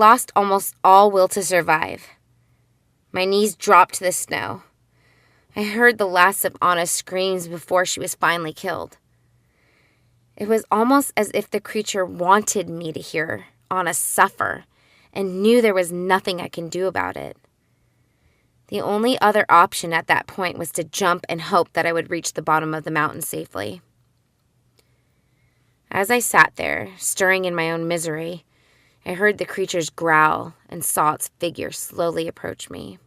lost almost all will to survive. My knees dropped to the snow. I heard the last of Anna's screams before she was finally killed. It was almost as if the creature wanted me to hear Anna suffer and knew there was nothing I can do about it. The only other option at that point was to jump and hope that I would reach the bottom of the mountain safely. As I sat there, stirring in my own misery, I heard the creature's growl and saw its figure slowly approach me.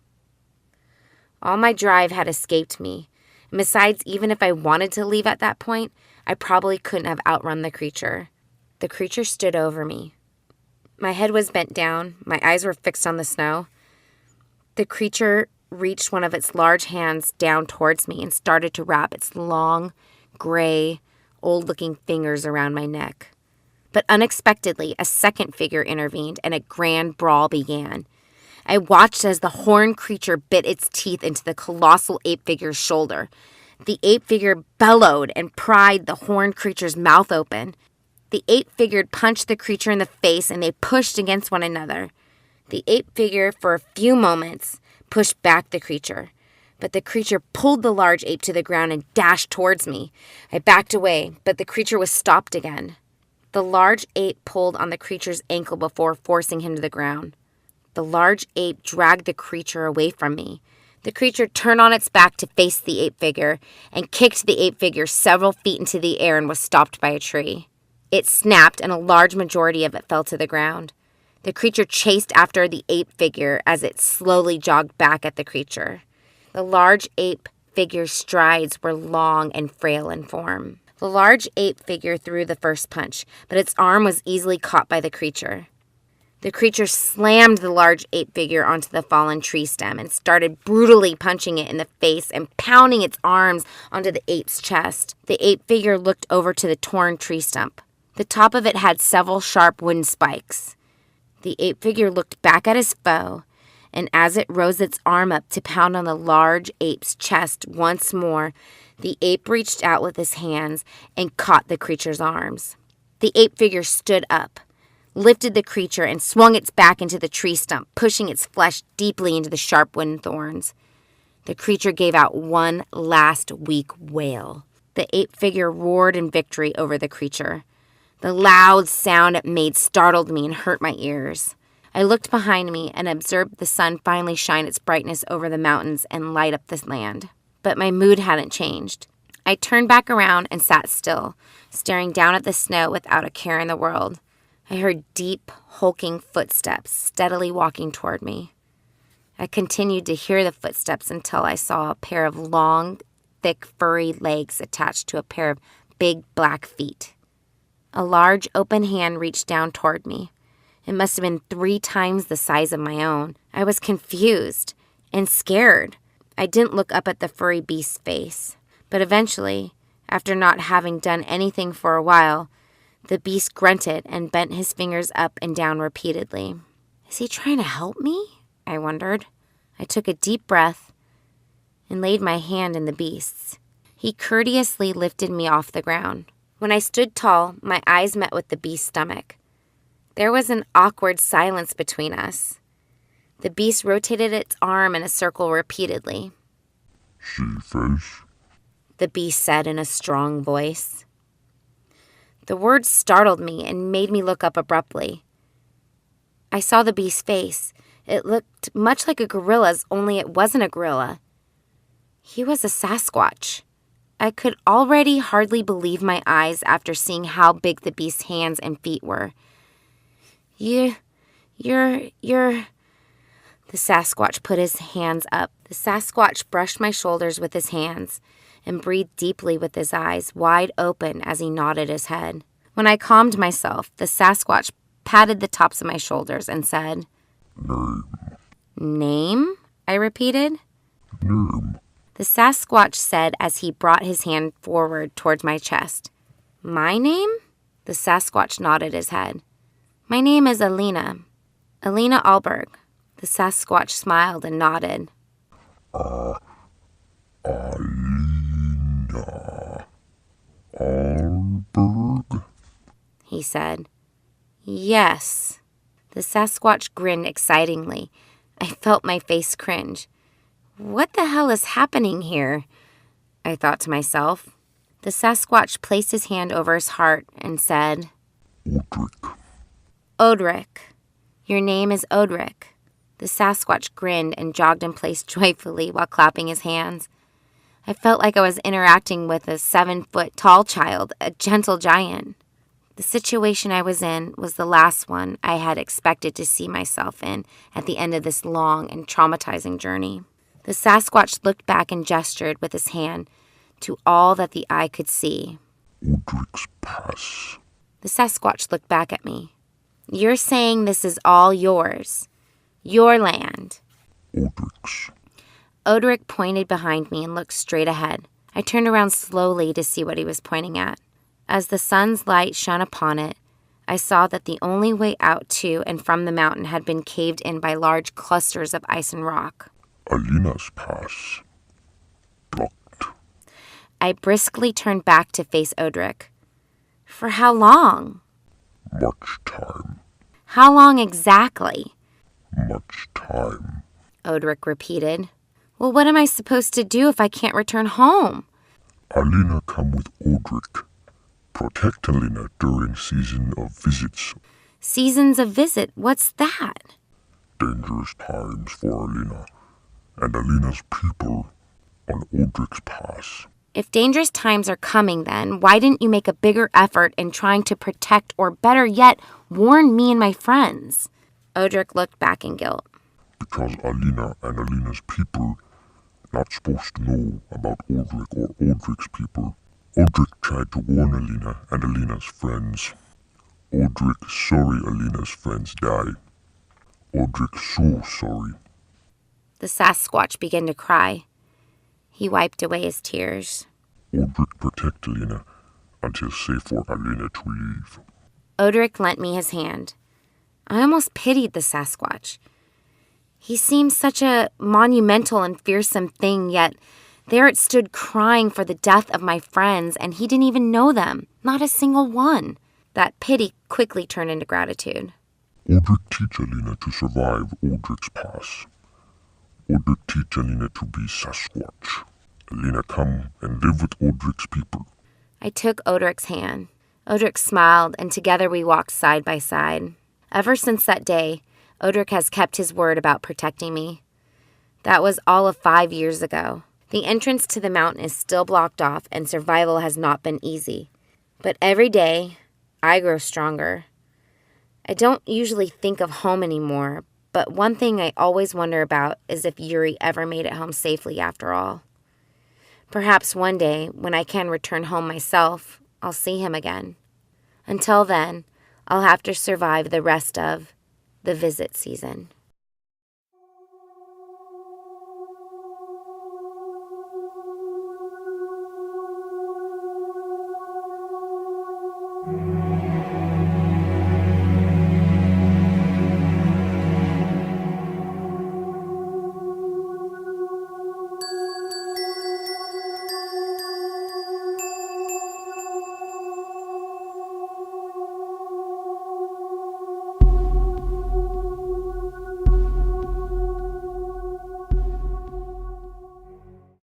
All my drive had escaped me, and besides, even if I wanted to leave at that point, I probably couldn't have outrun the creature. The creature stood over me. My head was bent down, my eyes were fixed on the snow. The creature reached one of its large hands down towards me and started to wrap its long, gray, old-looking fingers around my neck. But unexpectedly, a second figure intervened and a grand brawl began. I watched as the horned creature bit its teeth into the colossal ape figure's shoulder. The ape figure bellowed and pried the horned creature's mouth open. The ape figure punched the creature in the face and they pushed against one another. The ape figure, for a few moments, pushed back the creature. But the creature pulled the large ape to the ground and dashed towards me. I backed away, but the creature was stopped again. The large ape pulled on the creature's ankle before forcing him to the ground. The large ape dragged the creature away from me. The creature turned on its back to face the ape figure and kicked the ape figure several feet into the air and was stopped by a tree. It snapped and a large majority of it fell to the ground. The creature chased after the ape figure as it slowly jogged back at the creature. The large ape figure's strides were long and frail in form. The large ape figure threw the first punch, but its arm was easily caught by the creature. The creature slammed the large ape figure onto the fallen tree stem and started brutally punching it in the face and pounding its arms onto the ape's chest. The ape figure looked over to the torn tree stump. The top of it had several sharp wooden spikes. The ape figure looked back at his foe, and as it rose its arm up to pound on the large ape's chest once more, the ape reached out with his hands and caught the creature's arms. The ape figure stood up, lifted the creature, and swung its back into the tree stump, pushing its flesh deeply into the sharp wooden thorns. The creature gave out one last weak wail. The ape figure roared in victory over the creature. The loud sound it made startled me and hurt my ears. I looked behind me and observed the sun finally shine its brightness over the mountains and light up the land. But my mood hadn't changed. I turned back around and sat still, staring down at the snow without a care in the world. I heard deep, hulking footsteps steadily walking toward me. I continued to hear the footsteps until I saw a pair of long, thick, furry legs attached to a pair of big black feet. A large open hand reached down toward me. It must have been 3 times the size of my own. I was confused and scared. I didn't look up at the furry beast's face. But eventually, after not having done anything for a while, the beast grunted and bent his fingers up and down repeatedly. Is he trying to help me? I wondered. I took a deep breath and laid my hand in the beast's. He courteously lifted me off the ground. When I stood tall, my eyes met with the beast's stomach. There was an awkward silence between us. The beast rotated its arm in a circle repeatedly. See face? The beast said in a strong voice. The words startled me and made me look up abruptly. I saw the beast's face. It looked much like a gorilla's, only it wasn't a gorilla. He was a Sasquatch. I could already hardly believe my eyes after seeing how big the beast's hands and feet were. You're... The Sasquatch put his hands up. The Sasquatch brushed my shoulders with his hands and breathed deeply with his eyes wide open as he nodded his head. When I calmed myself, the Sasquatch patted the tops of my shoulders and said, Name. Name? I repeated. Name. The Sasquatch said as he brought his hand forward towards my chest. My name? The Sasquatch nodded his head. My name is Alina. Alina Alberg. The Sasquatch smiled and nodded. Alina Alberg? He said. Yes. The The Sasquatch grinned excitingly. I felt my face cringe. What the hell is happening here? I thought to myself. The Sasquatch placed his hand over his heart and said, Oadrick. Oadrick. Your name is Oadrick. The Sasquatch grinned and jogged in place joyfully while clapping his hands. I felt like I was interacting with a 7-foot-tall child, a gentle giant. The situation I was in was the last one I had expected to see myself in at the end of this long and traumatizing journey. The Sasquatch looked back and gestured with his hand to all that the eye could see. Oadrick's Pass. The Sasquatch looked back at me. You're saying this is all yours? Your land? Oadrick's. Oadrick pointed behind me and looked straight ahead. I turned around slowly to see what he was pointing at. As the sun's light shone upon it, I saw that the only way out to and from the mountain had been caved in by large clusters of ice and rock. Alina's Pass. Blocked. I briskly turned back to face Oadrick. For how long? Much time. How long exactly? Much time. Oadrick repeated. Well, what am I supposed to do if I can't return home? Alina come with Oadrick. Protect Alina during season of visits. Seasons of visit? What's that? Dangerous times for Alina and Alina's people on Oadrick's Pass. If dangerous times are coming, then why didn't you make a bigger effort in trying to protect, or better yet, warn me and my friends? Oadrick looked back in guilt. Because Alina and Alina's people not supposed to know about Oadrick or Oadrick's people. Oadrick tried to warn Alina and Alina's friends. Oadrick sorry Alina's friends die. Oadrick so sorry. The Sasquatch began to cry. He wiped away his tears. Oadrick protect Alina until safe for Alina to leave. Oadrick lent me his hand. I almost pitied the Sasquatch. He seemed such a monumental and fearsome thing, yet there it stood crying for the death of my friends, and he didn't even know them, not a single one. That pity quickly turned into gratitude. Oadrick teach Alina to survive Oadrick's Pass. Oadrick teach Alina to be Sasquatch. Alina come and live with Oadrick's people. I took Oadrick's hand. Oadrick smiled, and together we walked side by side. Ever since that day, Oadrick has kept his word about protecting me. That was all of 5 years ago. The entrance to the mountain is still blocked off, and survival has not been easy. But every day, I grow stronger. I don't usually think of home anymore, but one thing I always wonder about is if Yuri ever made it home safely after all. Perhaps one day, when I can return home myself, I'll see him again. Until then, I'll have to survive the rest of the visit season.